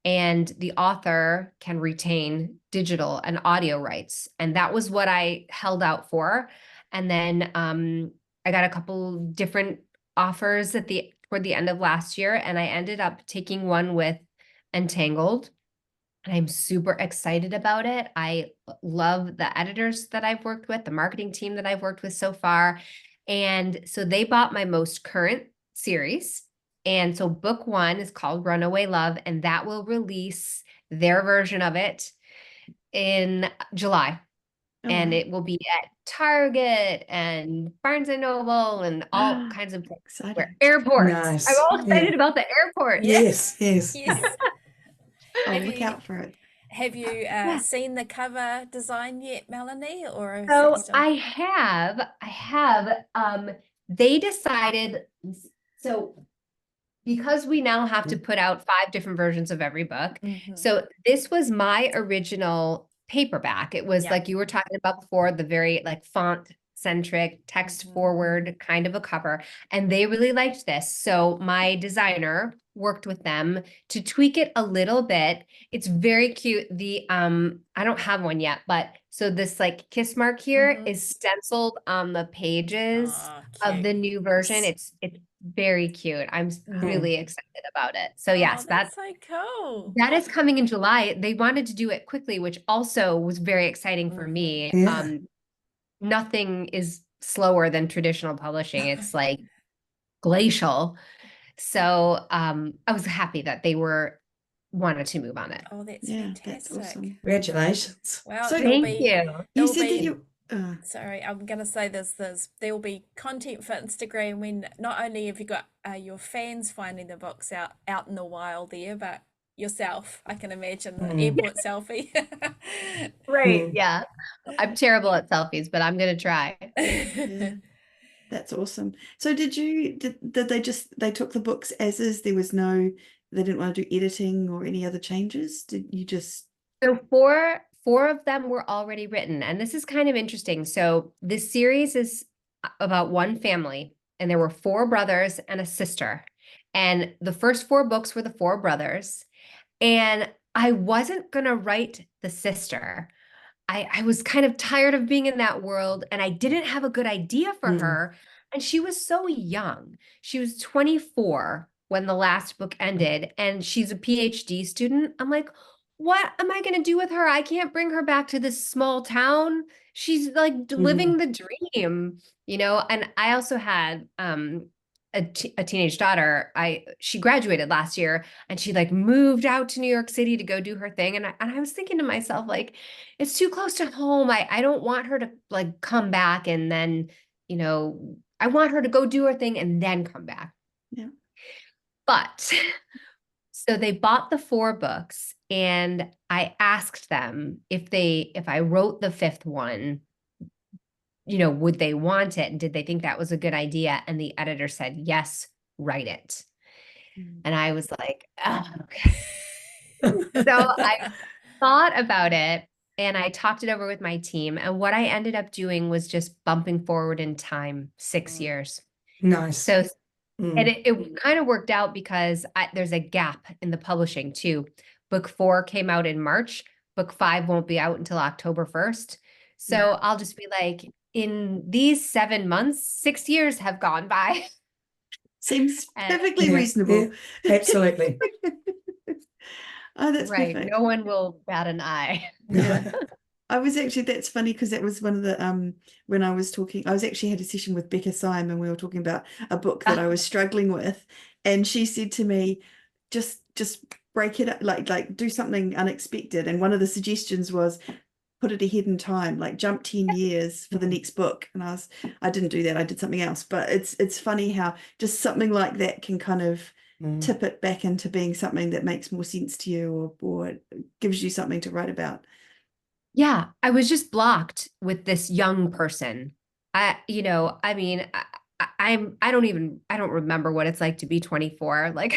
and the author can retain digital and audio rights. And that was what I held out for. And then I got a couple different offers toward the end of last year, and I ended up taking one with Entangled. And I'm super excited about it. I love the editors that I've worked with, the marketing team that I've worked with so far. And so they bought my most current series. And so book 1 is called Runaway Love, and that will release their version of it in July. And it will be at Target and Barnes and Noble and all kinds of airports. Nice. I'm all excited about the airport. Yes. I'll look out for it. Have you seen the cover design yet, Melanie? Or so I have. They decided, so because we now have to put out 5 different versions of every book. So this was my original paperback. It was like you were talking about before, the very like font centric, text forward kind of a cover. And they really liked this. So my designer worked with them to tweak it a little bit. It's very cute. The I don't have one yet, but so this like kiss mark here is stenciled on the pages of the new version. It's very cute. I'm really excited about it. So yes, that's so cool. That is coming in July. They wanted to do it quickly, which also was very exciting for me. Yeah. Nothing is slower than traditional publishing. It's like glacial. So I was happy that they wanted to move on it. Oh, that's fantastic. That's awesome. Congratulations. Well, So thank you. You said that you sorry, I'm gonna say there will be content for Instagram when not only have you got your fans finding the books out in the wild there, but yourself. I can imagine the airport selfie. Right. Yeah. I'm terrible at selfies, but I'm gonna try. Yeah. That's awesome. So did they took the books as is? They didn't want to do editing or any other changes? Did you just So four of them were already written, and this is kind of interesting. So this series is about one family, and there were 4 brothers and a sister. And the first 4 books were the 4 brothers. And I wasn't gonna write the sister. I was kind of tired of being in that world, and I didn't have a good idea for her. And she was so young. She was 24 when the last book ended, and she's a PhD student. I'm like, what am I going to do with her? I can't bring her back to this small town. She's like living the dream, And I also had a teenage daughter. She graduated last year, and she like moved out to New York City to go do her thing. And I was thinking to myself, like, it's too close to home. I don't want her to like come back and then, I want her to go do her thing and then come back. Yeah. But so they bought the 4 books, and I asked them if I wrote the 5th one, would they want it? And did they think that was a good idea? And the editor said, yes, write it. And I was like, oh, okay. So I thought about it, and I talked it over with my team. And what I ended up doing was just bumping forward in time 6 years. Nice. So, and it kind of worked out because there's a gap in the publishing too. Book 4 came out in March. Book 5 won't be out until October 1st. So I'll just be like, in these 7 months, 6 years have gone by. Seems perfectly reasonable. Yeah, absolutely. Oh, that's right. perfect. No one will bat an eye. Yeah. That's funny because that was one of the when I was actually had a session with Becca Syme, and we were talking about a book that I was struggling with, and she said to me, just break it up, like do something unexpected. And one of the suggestions was put it ahead in time, like jump 10 years for the next book. And I didn't do that. I did something else. But it's funny how just something like that can kind of tip it back into being something that makes more sense to you, or gives you something to write about. Yeah, I was just blocked with this young person. I don't remember what it's like to be 24. Like,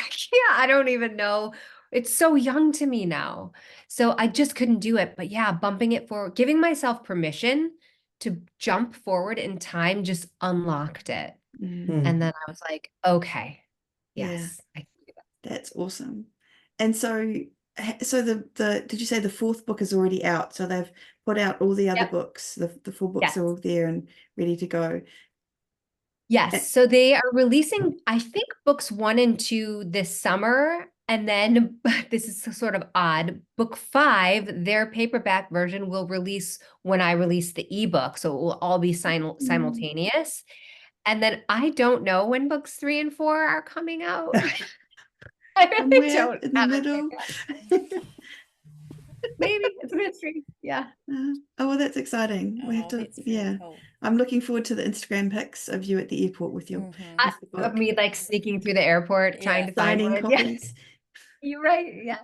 I don't even know. It's so young to me now. So I just couldn't do it. But yeah, bumping it forward, giving myself permission to jump forward in time just unlocked it. And then I was like, okay, yes. Yeah. That's awesome. And so did you say the 4th book is already out? So they've put out all the other books. The 4 books are all there and ready to go. Yes. So they are releasing, I think, books 1 and 2 this summer. And then this is sort of odd. Book 5, their paperback version, will release when I release the ebook. So it will all be simultaneous. And then I don't know when books 3 and 4 are coming out. I really don't. In the middle. Maybe it's a mystery. Yeah. Oh, well, that's exciting. We have to. Yeah. Cool. I'm looking forward to the Instagram pics of you at the airport with your of me like sneaking through the airport trying to find one. copies. Yeah. You're right. Yeah.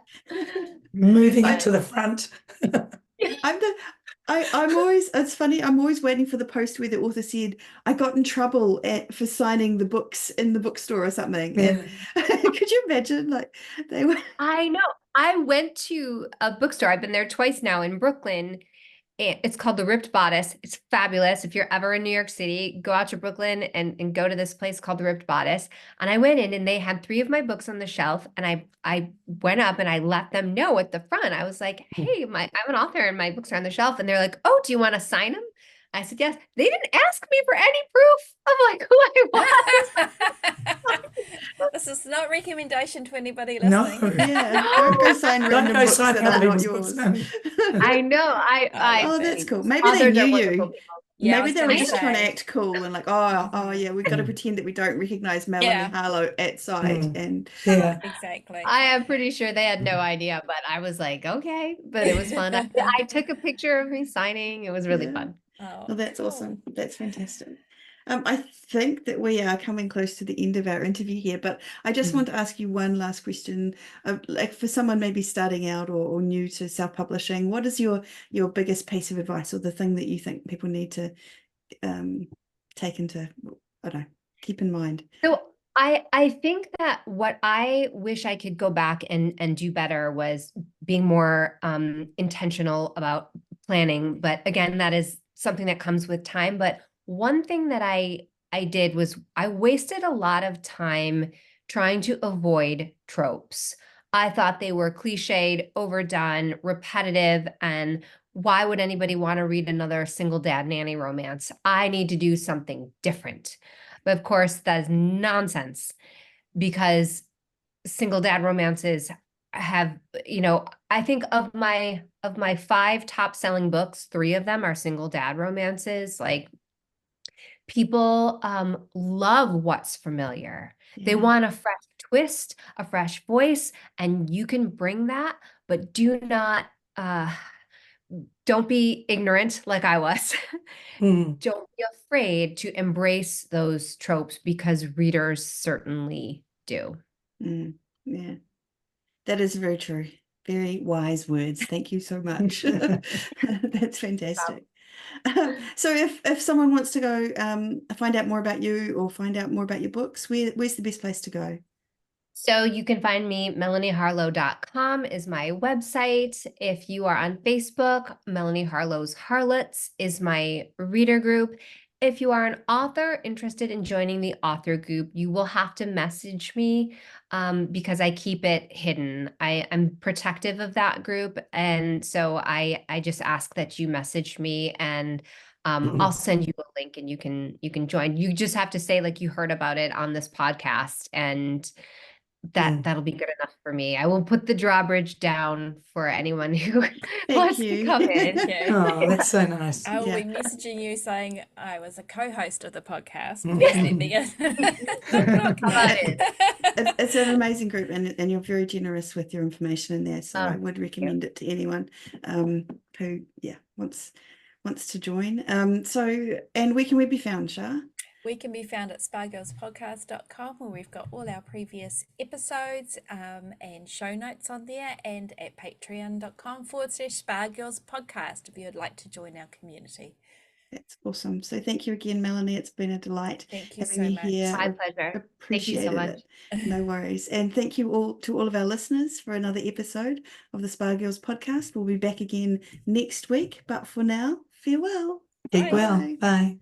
Moving it to the front. I'm always, it's funny, I'm always waiting for the post where the author said, I got in trouble for signing the books in the bookstore or something. Yeah. And could you imagine? Like they were. I know. I went to a bookstore. I've been there twice now in Brooklyn. It's called The Ripped Bodice. It's fabulous. If you're ever in New York City, go out to Brooklyn and go to this place called The Ripped Bodice. And I went in and they had 3 of my books on the shelf. And I went up and I let them know at the front. I was like, hey, I'm an author and my books are on the shelf. And they're like, oh, do you want to sign them? I said, yes. They didn't ask me for any proof of like who I was. This is not recommendation to anybody No. listening. Yeah, don't go sign Don't random go books sign that other are not people's books, yours. Melanie. I know. Oh, that's cool. Maybe they authors knew are you. wonderful people. Yeah, I Maybe was they were gonna just trying to say. act cool and like, oh yeah, we've got to pretend that we don't recognize Melanie Yeah. Harlow at sight. Mm. And Yeah. Exactly. I am pretty sure they had no idea, but I was like, okay, but it was fun. I took a picture of me signing. It was really Yeah. fun. Oh, well, that's cool. awesome. That's fantastic. I think that we are coming close to the end of our interview here, but I just want to ask you one last question. Like for someone maybe starting out or new to self-publishing, what is your biggest piece of advice or the thing that you think people need to take into, I don't know, keep in mind? So I think that what I wish I could go back and do better was being more intentional about planning. But again, that is something that comes with time. But one thing that I did was I wasted a lot of time trying to avoid tropes. I thought they were cliched, overdone, repetitive, and why would anybody want to read another single dad nanny romance? I need to do something different. But of course, that is nonsense because single dad romances have, I think of my 5 top selling books, 3 of them are single dad romances. Like people love what's familiar. They want a fresh twist, a fresh voice, and you can bring that, but do not don't be ignorant like I was. Mm. Don't be afraid to embrace those tropes because readers certainly do. Yeah, that is very true. Very wise words. Thank you so much. That's fantastic. So if someone wants to go find out more about you or find out more about your books, where's the best place to go? So you can find me, melanieharlow.com is my website. If you are on Facebook, Melanie Harlow's Harlots is my reader group. If you are an author interested in joining the author group, you will have to message me because I keep it hidden. I'm protective of that group. And so I just ask that you message me and I'll send you a link and you can join. You just have to say like you heard about it on this podcast and that'll be good enough for me. I will put the drawbridge down for anyone who wants to come in. Oh, that's so nice. I will Yeah. be messaging you saying I was a co-host of the podcast. Mhm. Please let me in. It's an amazing group and you're very generous with your information in there. So I would recommend it to anyone who wants to join. So and where can we be found, Shah? We can be found at spargirlspodcast.com where we've got all our previous episodes and show notes on there, and at patreon.com/spargirlspodcast if you would like to join our community. That's awesome. So thank you again, Melanie. It's been a delight Thank you having so you much. here. My pleasure. Thank you so Appreciated much. it. No worries. And thank you all to all of our listeners for another episode of the Spa Girls podcast. We'll be back again next week. But for now, farewell. Keep well. Bye. Bye.